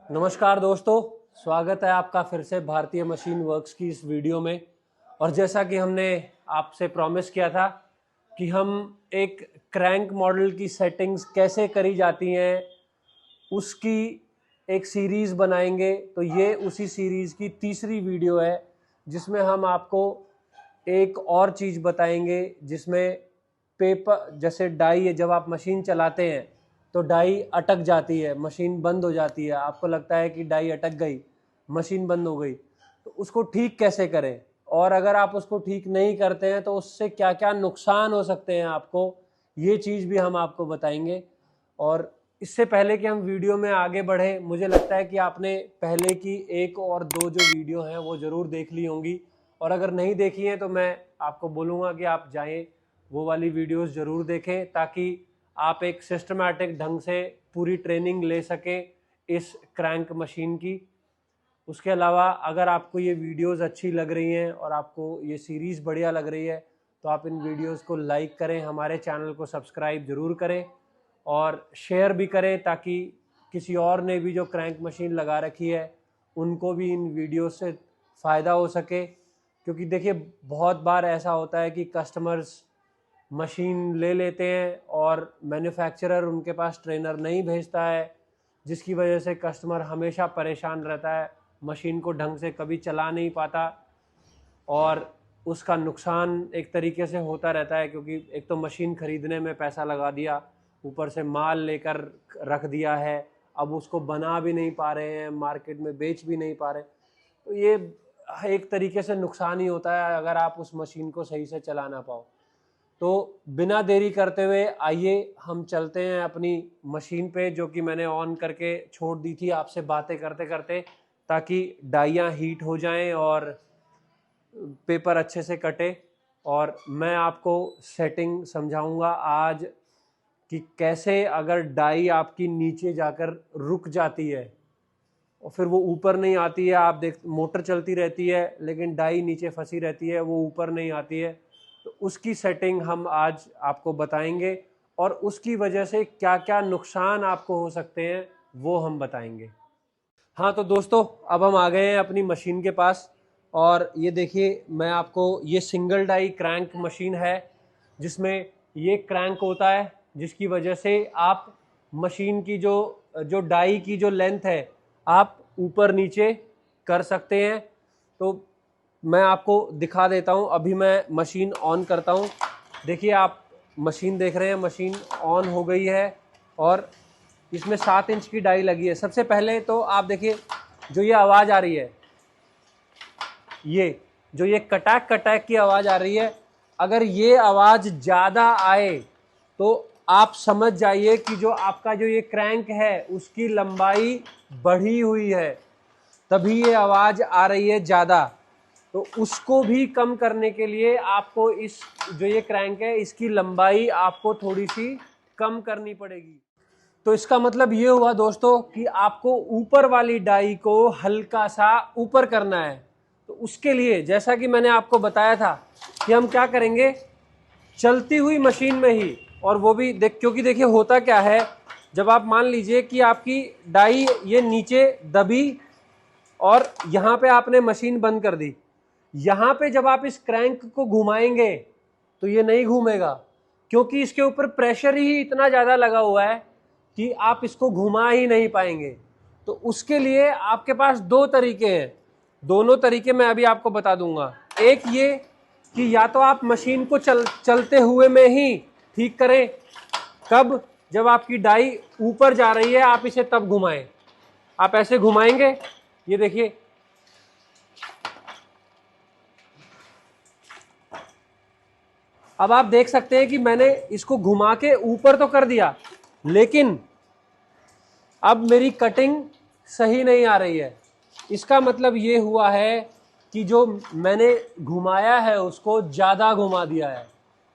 नमस्कार दोस्तों, स्वागत है आपका फिर से भारतीय मशीन वर्क्स की इस वीडियो में। और जैसा कि हमने आपसे प्रॉमिस किया था कि हम एक क्रैंक मॉडल की सेटिंग्स कैसे करी जाती हैं उसकी एक सीरीज़ बनाएंगे। तो ये उसी सीरीज़ की तीसरी वीडियो है जिसमें हम आपको एक और चीज़ बताएंगे जिसमें पेपर जैसे डाई है, जब आप मशीन चलाते हैं तो डाई अटक जाती है, मशीन बंद हो जाती है, आपको लगता है कि डाई अटक गई, मशीन बंद हो गई, तो उसको ठीक कैसे करें और अगर आप उसको ठीक नहीं करते हैं तो उससे क्या क्या नुकसान हो सकते हैं आपको, ये चीज़ भी हम आपको बताएंगे। और इससे पहले कि हम वीडियो में आगे बढ़े, मुझे लगता है कि आपने पहले की एक और दो जो वीडियो हैं वो ज़रूर देख ली होंगी, और अगर नहीं देखी हैं तो मैं आपको बोलूँगा कि आप जाएं वो वाली वीडियोस ज़रूर देखें ताकि आप एक सिस्टमैटिक ढंग से पूरी ट्रेनिंग ले सकें इस क्रैंक मशीन की। उसके अलावा अगर आपको ये वीडियोस अच्छी लग रही हैं और आपको ये सीरीज़ बढ़िया लग रही है तो आप इन वीडियोस को लाइक करें, हमारे चैनल को सब्सक्राइब ज़रूर करें और शेयर भी करें ताकि किसी और ने भी जो क्रैंक मशीन लगा रखी है उनको भी इन वीडियो से फ़ायदा हो सके। क्योंकि देखिए, बहुत बार ऐसा होता है कि कस्टमर्स मशीन ले लेते हैं और मैन्युफैक्चरर उनके पास ट्रेनर नहीं भेजता है, जिसकी वजह से कस्टमर हमेशा परेशान रहता है, मशीन को ढंग से कभी चला नहीं पाता और उसका नुकसान एक तरीके से होता रहता है। क्योंकि एक तो मशीन ख़रीदने में पैसा लगा दिया, ऊपर से माल लेकर रख दिया है, अब उसको बना भी नहीं पा रहे हैं, मार्केट में बेच भी नहीं पा रहे, तो ये एक तरीके से नुकसान ही होता है अगर आप उस मशीन को सही से चला ना पाओ। तो बिना देरी करते हुए आइए हम चलते हैं अपनी मशीन पे, जो कि मैंने ऑन करके छोड़ दी थी आपसे बातें करते करते, ताकि डाइयाँ हीट हो जाएं और पेपर अच्छे से कटे। और मैं आपको सेटिंग समझाऊंगा आज कि कैसे अगर डाई आपकी नीचे जाकर रुक जाती है और फिर वो ऊपर नहीं आती है, आप देख मोटर चलती रहती है लेकिन डाई नीचे फंसी रहती है, वो ऊपर नहीं आती है, तो उसकी सेटिंग हम आज आपको बताएंगे और उसकी वजह से क्या क्या नुकसान आपको हो सकते हैं वो हम बताएंगे। हाँ तो दोस्तों, अब हम आ गए हैं अपनी मशीन के पास और ये देखिए, मैं आपको ये सिंगल डाई क्रैंक मशीन है जिसमें ये क्रैंक होता है जिसकी वजह से आप मशीन की जो जो डाई की जो लेंथ है आप ऊपर नीचे कर सकते हैं। तो मैं आपको दिखा देता हूं, अभी मैं मशीन ऑन करता हूं। देखिए, आप मशीन देख रहे हैं, मशीन ऑन हो गई है और इसमें 7 इंच की डाई लगी है। सबसे पहले तो आप देखिए, जो ये आवाज़ आ रही है, ये जो ये कटैक कटैक की आवाज़ आ रही है, अगर ये आवाज़ ज़्यादा आए तो आप समझ जाइए कि जो आपका जो ये क्रैंक है उसकी लंबाई बढ़ी हुई है, तभी ये आवाज़ आ रही है ज़्यादा। तो उसको भी कम करने के लिए आपको इस जो ये क्रैंक है इसकी लंबाई आपको थोड़ी सी कम करनी पड़ेगी। तो इसका मतलब ये हुआ दोस्तों कि आपको ऊपर वाली डाई को हल्का सा ऊपर करना है। तो उसके लिए जैसा कि मैंने आपको बताया था कि हम क्या करेंगे, चलती हुई मशीन में ही, और वो भी क्योंकि देखिए होता क्या है, जब आप मान लीजिए कि आपकी डाई ये नीचे दबी और यहाँ पे आपने मशीन बंद कर दी, यहाँ पे जब आप इस क्रैंक को घुमाएंगे तो ये नहीं घूमेगा, क्योंकि इसके ऊपर प्रेशर ही इतना ज़्यादा लगा हुआ है कि आप इसको घुमा ही नहीं पाएंगे। तो उसके लिए आपके पास दो तरीके हैं, दोनों तरीके मैं अभी आपको बता दूंगा। एक ये कि या तो आप मशीन को चलते हुए में ही ठीक करें, कब, जब आपकी डाई ऊपर जा रही है आप इसे तब घुमाएं। आप ऐसे घुमाएंगे, ये देखिए, अब आप देख सकते हैं कि मैंने इसको घुमा के ऊपर तो कर दिया, लेकिन अब मेरी कटिंग सही नहीं आ रही है। इसका मतलब ये हुआ है कि जो मैंने घुमाया है उसको ज़्यादा घुमा दिया है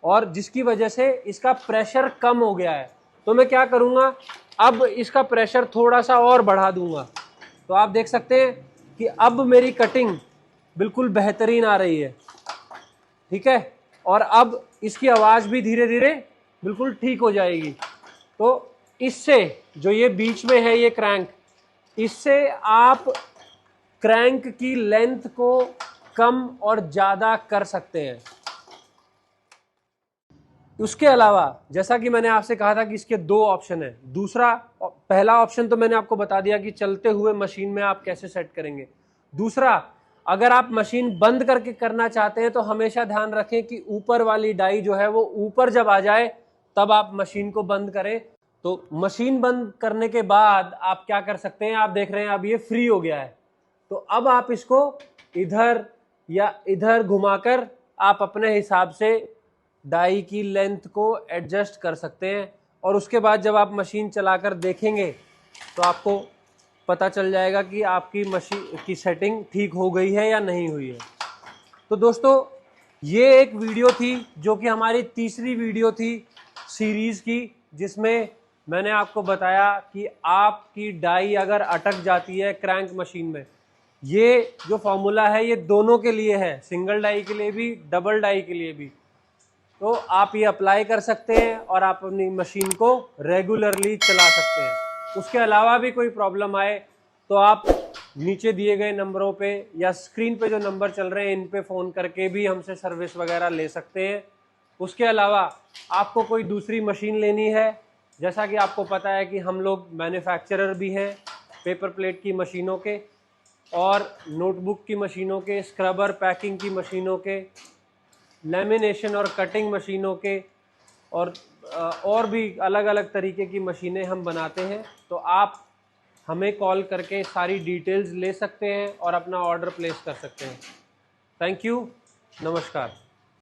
और जिसकी वजह से इसका प्रेशर कम हो गया है। तो मैं क्या करूँगा, अब इसका प्रेशर थोड़ा सा और बढ़ा दूंगा। तो आप देख सकते हैं कि अब मेरी कटिंग बिल्कुल बेहतरीन आ रही है, ठीक है, और अब इसकी आवाज़ भी धीरे धीरे बिल्कुल ठीक हो जाएगी। तो इससे जो ये बीच में है ये क्रैंक, इससे आप क्रैंक की लेंथ को कम और ज़्यादा कर सकते हैं। उसके अलावा जैसा कि मैंने आपसे कहा था कि इसके दो ऑप्शन है। पहला ऑप्शन तो मैंने आपको बता दिया कि चलते हुए मशीन में आप कैसे सेट करेंगे। दूसरा, अगर आप मशीन बंद करके करना चाहते हैं तो हमेशा ध्यान रखें कि ऊपर वाली डाई जो है वो ऊपर जब आ जाए तब आप मशीन को बंद करें। तो मशीन बंद करने के बाद आप क्या कर सकते हैं, आप देख रहे हैं अब ये फ्री हो गया है, तो अब आप इसको इधर या इधर घुमाकर आप अपने हिसाब से डाई की लेंथ को एडजस्ट कर सकते हैं। और उसके बाद जब आप मशीन चलाकर देखेंगे तो आपको पता चल जाएगा कि आपकी मशीन की सेटिंग ठीक हो गई है या नहीं हुई है। तो दोस्तों, ये एक वीडियो थी जो कि हमारी तीसरी वीडियो थी सीरीज़ की, जिसमें मैंने आपको बताया कि आपकी डाई अगर अटक जाती है क्रैंक मशीन में, ये जो फॉर्मूला है ये दोनों के लिए है, सिंगल डाई के लिए भी, डबल डाई के लिए भी। तो आप ये अप्लाई कर सकते हैं और आप अपनी मशीन को रेगुलरली चला सकते हैं। उसके अलावा भी कोई प्रॉब्लम आए तो आप नीचे दिए गए नंबरों पे या स्क्रीन पे जो नंबर चल रहे हैं इन पे फ़ोन करके भी हमसे सर्विस वगैरह ले सकते हैं। उसके अलावा आपको कोई दूसरी मशीन लेनी है, जैसा कि आपको पता है कि हम लोग मैन्युफैक्चरर भी हैं पेपर प्लेट की मशीनों के और नोटबुक की मशीनों के, स्क्रबर पैकिंग की मशीनों के, लैमिनेशन और कटिंग मशीनों के, और भी अलग अलग तरीके की मशीनें हम बनाते हैं। तो आप हमें कॉल करके सारी डिटेल्स ले सकते हैं और अपना ऑर्डर प्लेस कर सकते हैं। थैंक यू, नमस्कार।